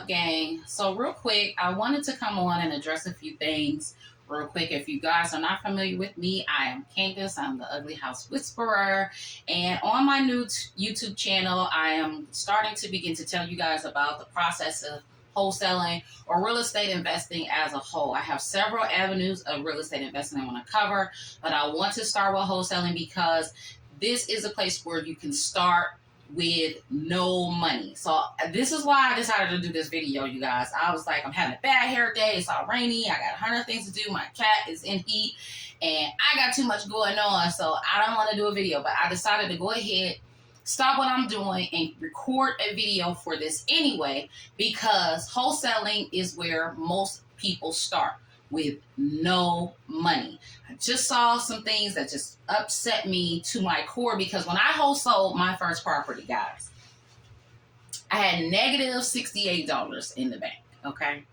up, gang? So real quick, I wanted to come on and address a few things real quick. If you guys are not familiar with me, I am Candace. I'm the Ugly House Whisperer. And on my new YouTube channel, I am starting to begin to tell you guys about the process of wholesaling or real estate investing as a whole. I have several avenues of real estate investing I want to cover, but I want to start with wholesaling because this is a place where you can start with no money. So this is why I decided to do this video, you guys. I was like, I'm having a bad hair day. It's all rainy. I got 100 things to do. My cat is in heat and I got too much going on. So I don't want to do a video, but I decided to go ahead, stop what I'm doing and record a video for this anyway, because wholesaling is where most people start with no money. I just saw some things that just upset me to my core because when I wholesaled my first property, guys, I had negative $68 in the bank, okay?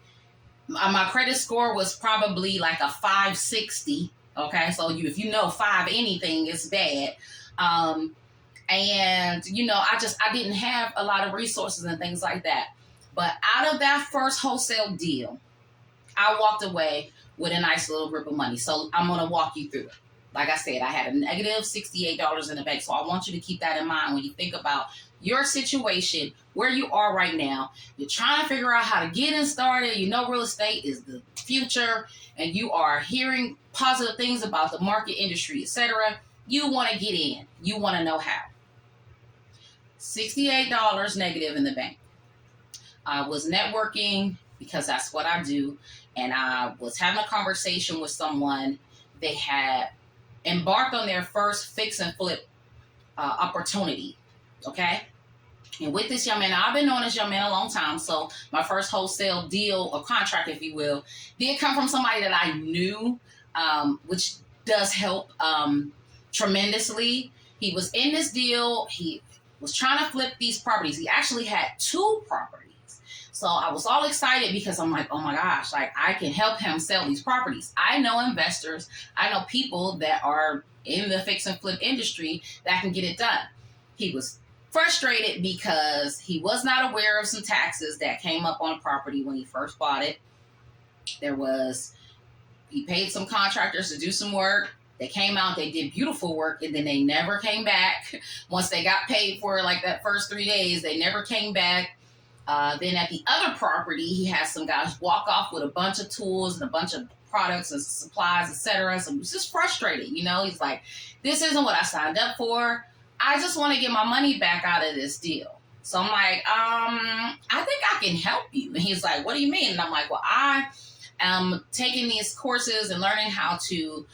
My credit score was probably like a 560, okay? So if you know 5 anything, it's bad. And, you know, I didn't have a lot of resources and things like that. But out of that first wholesale deal, I walked away with a nice little grip of money. So I'm going to walk you through it. Like I said, I had a negative $68 in the bank. So I want you to keep that in mind when you think about your situation, where you are right now. You're trying to figure out how to get in started. You know real estate is the future, and you are hearing positive things about the market, industry, etc. You want to get in. You want to know how. $68 negative in the bank. I was networking because that's what I do. And I was having a conversation with someone. They had embarked on their first fix and flip opportunity. Okay. And with this young man, I've been knowing this young man a long time. So my first wholesale deal or contract, if you will, did come from somebody that I knew, which does help tremendously. He was in this deal. He was trying to flip these properties. He actually had 2 properties. So I was all excited because I'm like, oh my gosh, like I can help him sell these properties. I know investors. I know people that are in the fix and flip industry that can get it done. He was frustrated because he was not aware of some taxes that came up on a property when he first bought it. He paid some contractors to do some work. They came out, they did beautiful work, and then they never came back. Once they got paid for like that first 3 days, they never came back. Then at the other property, he had some guys walk off with a bunch of tools and a bunch of products and supplies, etc. So he was just frustrated. You know, he's like, this isn't what I signed up for. I just want to get my money back out of this deal. So I'm like, I think I can help you. And he's like, what do you mean? And I'm like, well, I am taking these courses and learning how to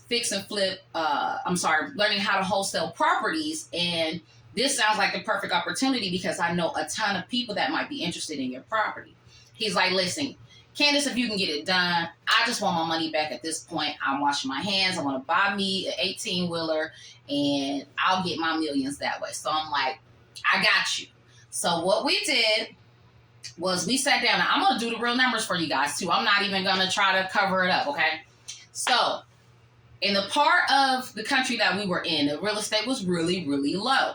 fix and flip, learning how to wholesale properties. And this sounds like the perfect opportunity because I know a ton of people that might be interested in your property. He's like, listen, Candace, if you can get it done, I just want my money back at this point. I'm washing my hands. I want to buy me an 18-wheeler and I'll get my millions that way. So I'm like, I got you. So what we did was we sat down. Now, I'm going to do the real numbers for you guys too. I'm not even going to try to cover it up, okay? So in the part of the country that we were in, the real estate was really, really low.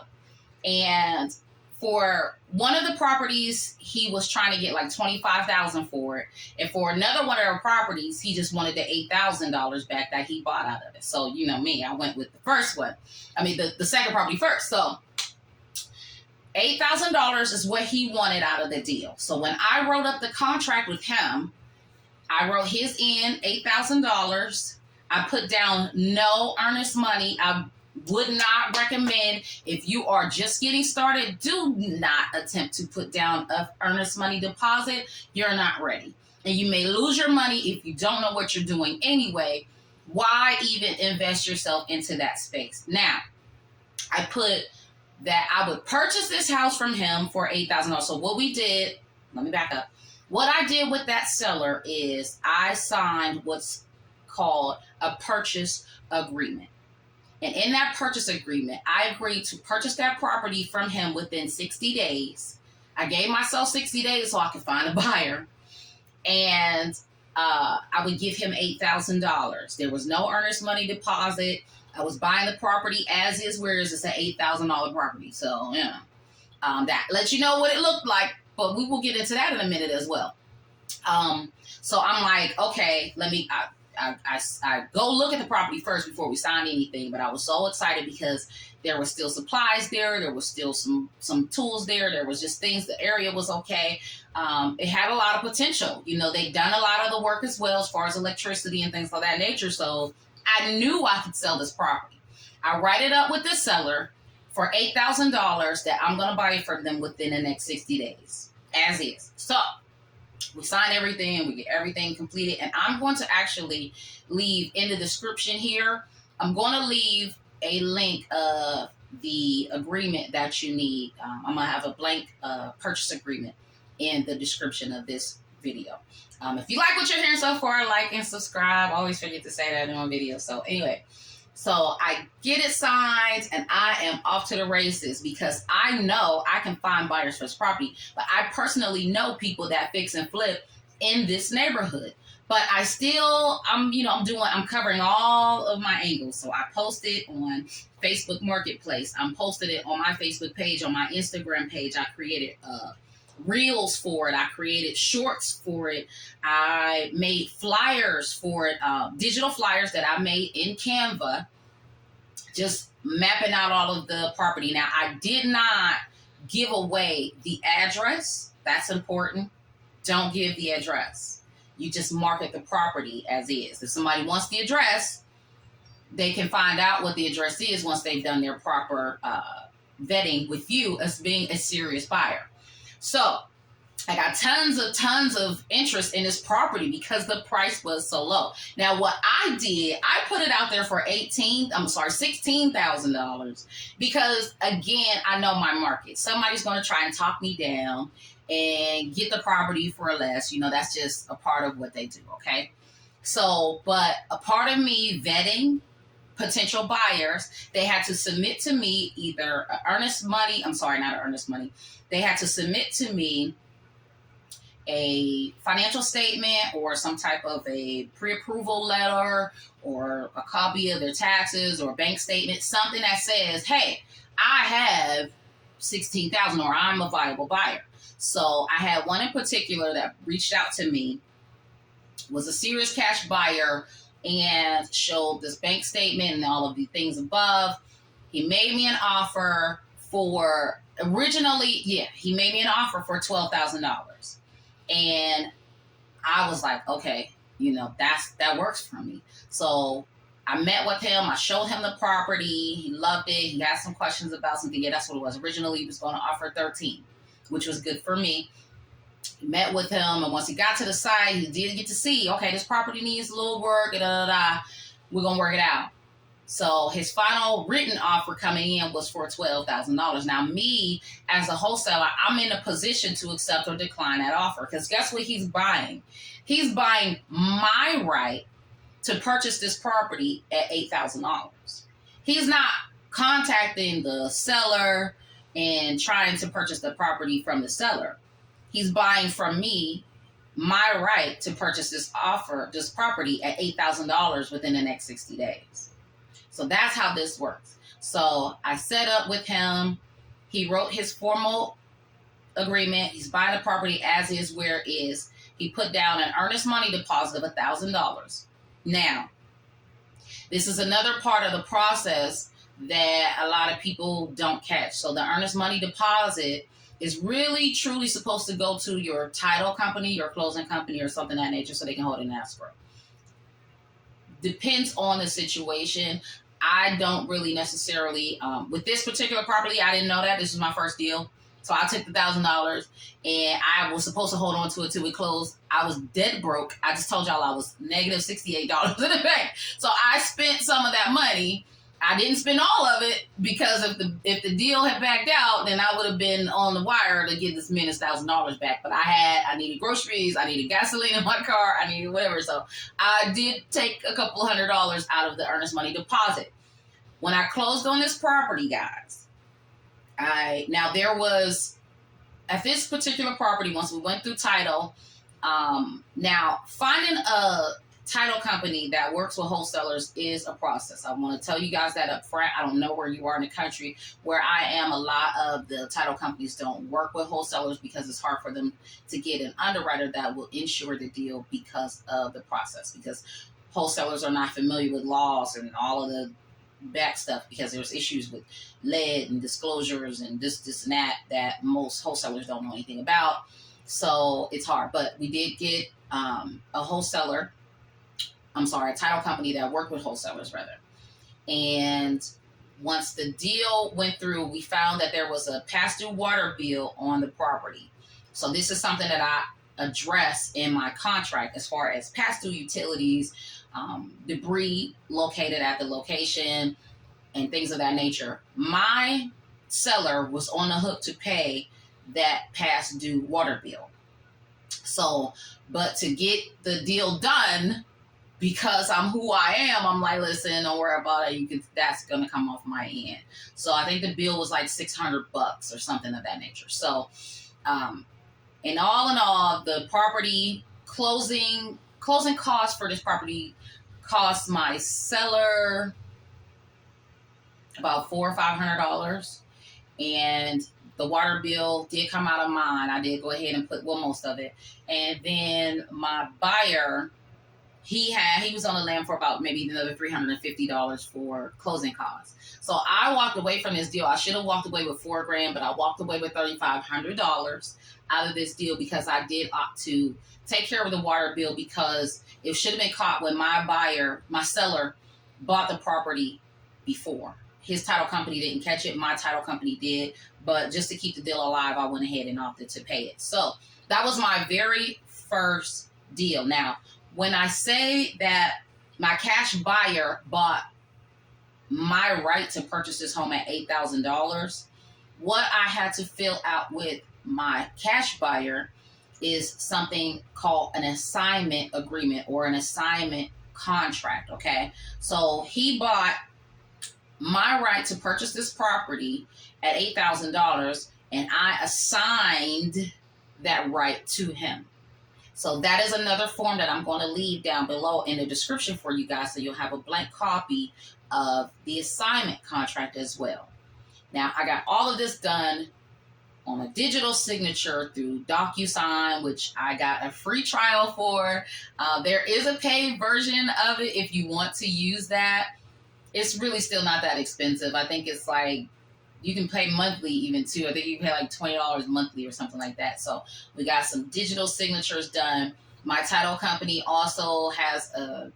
And for one of the properties, he was trying to get like $25,000 for it. And for another one of the properties, he just wanted the $8,000 back that he bought out of it. So, you know me, I went with the first one. I mean, the second property first. So $8,000 is what he wanted out of the deal. So when I wrote up the contract with him, I wrote his in $8,000. I put down no earnest money. I would not recommend, if you are just getting started, do not attempt to put down an earnest money deposit. You're not ready. And you may lose your money if you don't know what you're doing anyway. Why even invest yourself into that space? Now, I put that I would purchase this house from him for $8,000. So what we did, let me back up. What I did with that seller is I signed what's called a purchase agreement. And in that purchase agreement, I agreed to purchase that property from him within 60 days. I gave myself 60 days so I could find a buyer. And I would give him $8,000. There was no earnest money deposit. I was buying the property as is, whereas it's an $8,000 property. So, yeah, that lets you know what it looked like but we will get into that in a minute as well. So I'm like, okay, I go look at the property first before we sign anything. But I was so excited because there were still supplies there. There was still some tools there. There was just things. The area was okay. It had a lot of potential. They'd done a lot of the work as well as far as electricity and things of that nature. So I knew I could sell this property. I write it up with the seller for $8,000 that I'm going to buy it for them within the next 60 days, as is. So we sign everything, we get everything completed, and I'm going to actually leave in the description here, I'm going to leave a link of the agreement that you need. I'm going to have a blank purchase agreement in the description of this video. If you like what you're hearing so far, like and subscribe. I always forget to say that in my video. So anyway, so I get it signed and I am off to the races because I know I can find buyers for this property. But I personally know people that fix and flip in this neighborhood. But I'm covering all of my angles. So I posted on Facebook Marketplace. I'm posted it on my Facebook page, on my Instagram page. I created reels for it. I created shorts for it. I made flyers for it, digital flyers that I made in Canva, just mapping out all of the property. Now, I did not give away the address. That's important. Don't give the address. You just market the property as is. If somebody wants the address, they can find out what the address is once they've done their proper vetting with you as being a serious buyer. So I got tons of interest in this property because the price was so low. Now, what I did, I put it out there for $16,000 because, again, I know my market. Somebody's going to try and talk me down and get the property for less. That's just a part of what they do, okay? So, but a part of me vetting potential buyers, they had to submit to me either they had to submit to me a financial statement or some type of a pre-approval letter or a copy of their taxes or bank statement, something that says, hey, I have $16,000 or I'm a viable buyer. So I had one in particular that reached out to me, was a serious cash buyer, and showed this bank statement and all of the things above. He made me an offer for $12,000. And I was like, okay, that works for me. So I met with him. I showed him the property. He loved it. He had some questions about something. Yeah, that's what it was. Originally, he was going to offer 13, which was good for me. He met with him, and once he got to the site, he did get to see, okay, this property needs a little work, we're going to work it out. So his final written offer coming in was for $12,000. Now, me, as a wholesaler, I'm in a position to accept or decline that offer because guess what he's buying? He's buying my right to purchase this property at $8,000. He's not contacting the seller and trying to purchase the property from the seller. He's buying from me my right to purchase this property at $8,000 within the next 60 days. So that's how this works. So I set up with him. He wrote his formal agreement. He's buying the property as is, where it is. He put down an earnest money deposit of $1,000. Now, this is another part of the process that a lot of people don't catch. So the earnest money deposit is really truly supposed to go to your title company, your closing company, or something of that nature so they can hold it in escrow. Depends on the situation. I don't really necessarily, with this particular property, I didn't know that. This was my first deal. So I took the $1,000 and I was supposed to hold on to it till we closed. I was dead broke. I just told y'all I was negative $68 in the bank. So I spent some of that money. I didn't spend all of it because if the deal had backed out, then I would have been on the wire to get this minus $1,000 back. But I needed groceries, I needed gasoline in my car, I needed whatever. So I did take a couple $100 out of the earnest money deposit. When I closed on this property, guys, there was, at this particular property, once we went through title, now finding title company that works with wholesalers is a process. I want to tell you guys that up front. I don't know where you are in the country. Where I am, a lot of the title companies don't work with wholesalers because it's hard for them to get an underwriter that will insure the deal because of the process. Because wholesalers are not familiar with laws and all of the back stuff, because there's issues with lead and disclosures and this and that most wholesalers don't know anything about. So it's hard. But we did get a title company that worked with wholesalers rather. And once the deal went through, we found that there was a past due water bill on the property. So this is something that I address in my contract as far as past due utilities, debris located at the location, and things of that nature. My seller was on the hook to pay that past due water bill. So, but to get the deal done, because I'm who I am, I'm like, listen, don't worry about it. That's gonna come off my end. So I think the bill was like $600 or something of that nature. So, and all, the property closing costs for this property cost my seller about $400 or $500, and the water bill did come out of mine. I did go ahead and put most of it, and then my buyer, he was on the land for about maybe another $350 for closing costs. So I walked away from this deal. I should have walked away with $4,000, but I walked away with $3,500 out of this deal because I did opt to take care of the water bill, because it should have been caught when my seller bought the property before. His title company didn't catch it. My title company did. But just to keep the deal alive, I went ahead and opted to pay it. So that was my very first deal. Now, when I say that my cash buyer bought my right to purchase this home at $8,000, what I had to fill out with my cash buyer is something called an assignment agreement or an assignment contract, okay? So he bought my right to purchase this property at $8,000, and I assigned that right to him. So that is another form that I'm going to leave down below in the description for you guys, so you'll have a blank copy of the assignment contract as well. Now, I got all of this done on a digital signature through DocuSign, which I got a free trial for. There is a paid version of it if you want to use that. It's really still not that expensive. I think it's like, you can pay monthly even too. I think you can pay like $20 monthly or something like that. So we got some digital signatures done. My title company also has a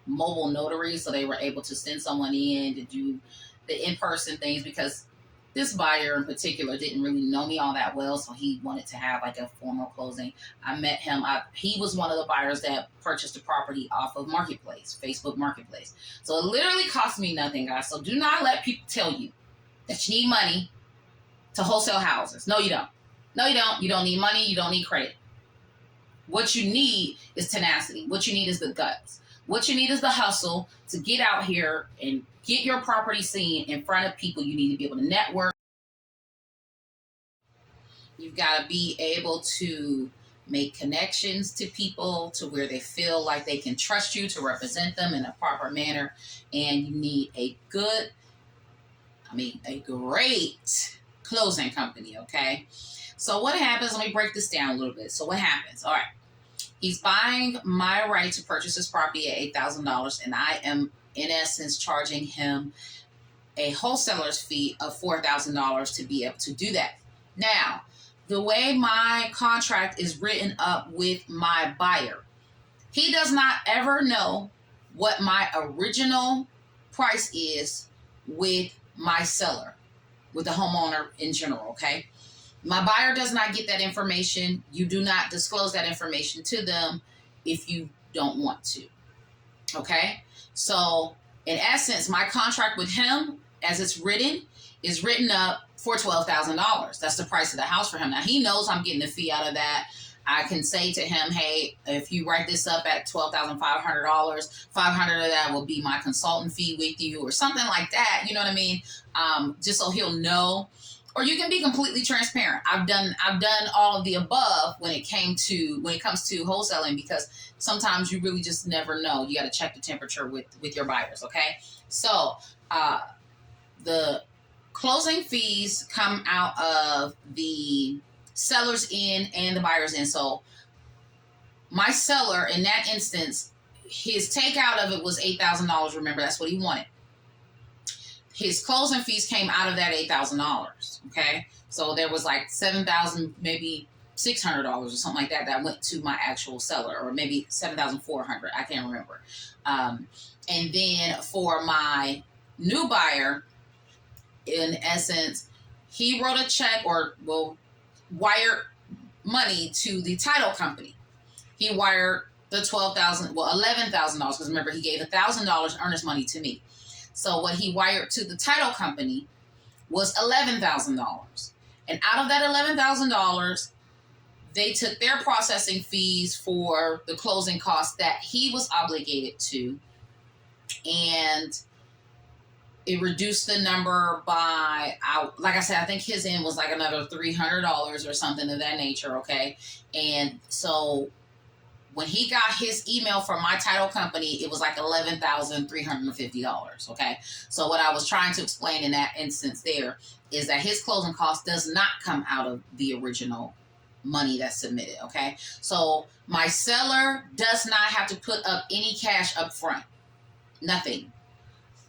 mobile notary, so they were able to send someone in to do the in-person things, because this buyer in particular didn't really know me all that well, so he wanted to have like a formal closing. I met him. He was one of the buyers that purchased the property off of Marketplace, Facebook Marketplace. So it literally cost me nothing, guys. So do not let people tell you that you need money to wholesale houses. No, you don't. No, you don't. You don't need money. You don't need credit. What you need is tenacity. What you need is the guts. What you need is the hustle to get out here and get your property seen in front of people. You need to be able to network. You've got to be able to make connections to people to where they feel like they can trust you to represent them in a proper manner. And you need a great closing company, okay? So what happens, let me break this down a little bit. So what happens? All right. He's buying my right to purchase his property at $8,000, and I am, in essence, charging him a wholesaler's fee of $4,000 to be able to do that. Now, the way my contract is written up with my buyer, he does not ever know what my original price is with my seller, with the homeowner in general, okay? My buyer does not get that information. You do not disclose that information to them if you don't want to, okay? So, in essence, my contract with him, as it's written, is written up for $12,000. That's the price of the house for him. Now, he knows I'm getting a fee out of that. I can say to him, hey, if you write this up at $12,500, $500 of that will be my consultant fee with you, or something like that. You know what I mean? Just so he'll know. or you can be completely transparent. I've done all of the above when it comes to wholesaling, because sometimes you really just never know. You got to check the temperature with your buyers. Okay, so the closing fees come out of the seller's end and the buyer's end. So my seller, in that instance, his takeout of it was $8,000. Remember, that's what he wanted. His closing fees came out of that $8,000. Okay, so there was like $7,000, maybe $600 or something like that went to my actual seller, or maybe $7,400. I can't remember. And then for my new buyer, in essence, he wrote a check, or wired money to the title company. He wired the $11,000, because remember, he gave $1,000 earnest money to me. So what he wired to the title company was $11,000. And out of that $11,000, they took their processing fees for the closing costs that he was obligated to. And it reduced the number by, like I said, I think his end was like another $300 or something of that nature, okay? And so when he got his email from my title company, it was like $11,350, okay? So what I was trying to explain in that instance there is that his closing cost does not come out of the original money that's submitted, okay? So my seller does not have to put up any cash up front, nothing.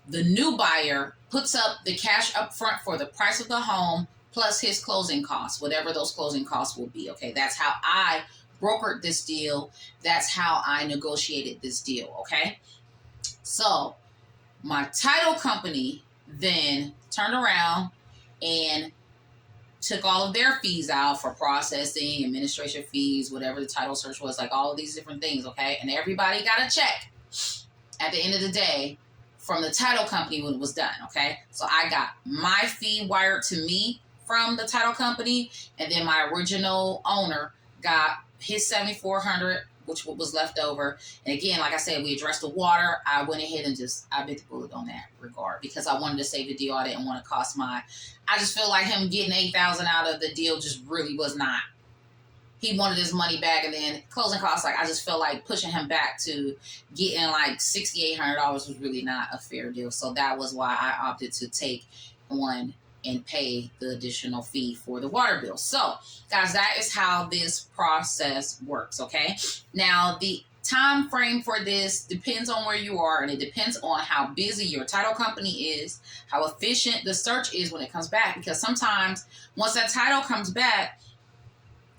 The new buyer puts up the cash up front for the price of the home plus his closing costs, whatever those closing costs will be, okay? That's how I brokered this deal. That's how I negotiated this deal, okay? So my title company then turned around and took all of their fees out for processing, administration fees, whatever the title search was, like all of these different things, okay? And everybody got a check at the end of the day from the title company when it was done, okay? So I got my fee wired to me from the title company, and then my original owner got his $7,400, which was left over. And again, like I said, we addressed the water. I went ahead and I bit the bullet on that regard, because I wanted to save the deal. I didn't want to cost I just feel like him getting $8,000 out of the deal just really was not. He wanted his money back, and then closing costs, like I just felt like pushing him back to getting like $6,800 was really not a fair deal. So that was why I opted to take on and pay the additional fee for the water bill. So, guys, that is how this process works, okay? Now, the time frame for this depends on where you are, and it depends on how busy your title company is, how efficient the search is when it comes back, because sometimes once that title comes back,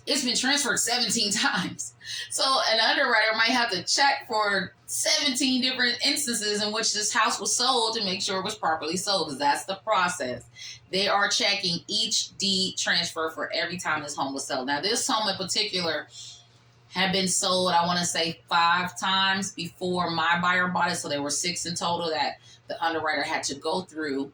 it's been transferred 17 times. So an underwriter might have to check for 17 different instances in which this house was sold to make sure it was properly sold, because that's the process. They are checking each deed transfer for every time this home was sold. Now, this home in particular had been sold, I want to say 5 times before my buyer bought it. So there were 6 in total that the underwriter had to go through,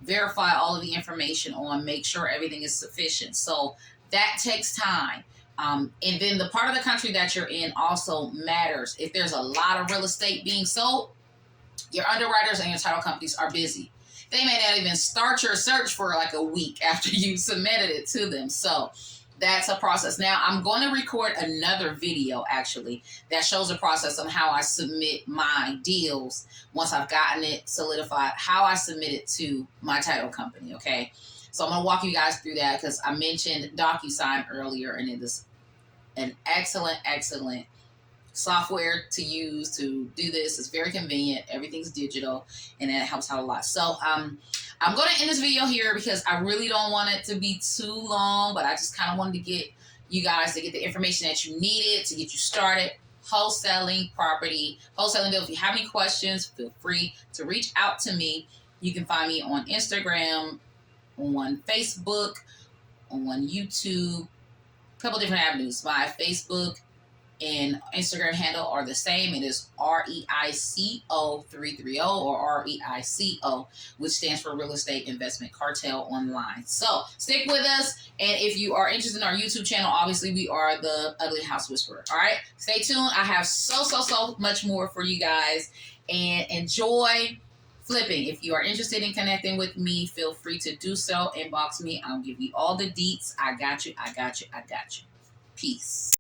verify all of the information on, make sure everything is sufficient. So that takes time. And then the part of the country that you're in also matters. If there's a lot of real estate being sold, your underwriters and your title companies are busy. They may not even start your search for like a week after you submitted it to them. So that's a process. Now, I'm going to record another video, actually, that shows the process on how I submit my deals once I've gotten it solidified, how I submit it to my title company, okay? So I'm going to walk you guys through that, because I mentioned DocuSign earlier, and it is an excellent software to use to do this. It's very convenient. Everything's digital, and it helps out a lot. So I'm going to end this video here, because I really don't want it to be too long, but I just kind of wanted to get you guys to get the information that you needed to get you started wholesaling property, wholesaling deal. If you have any questions, feel free to reach out to me. You can find me on Instagram, on Facebook, on YouTube, a couple different avenues. My Facebook and Instagram handle are the same. It is REICO330, or REICO, which stands for Real Estate Investment Cartel Online. So stick with us. And if you are interested in our YouTube channel, obviously we are the Ugly House Whisperer. All right, stay tuned. I have so much more for you guys, and enjoy flipping. If you are interested in connecting with me, feel free to do so. Inbox me. I'll give you all the deets. I got you. I got you. I got you. Peace.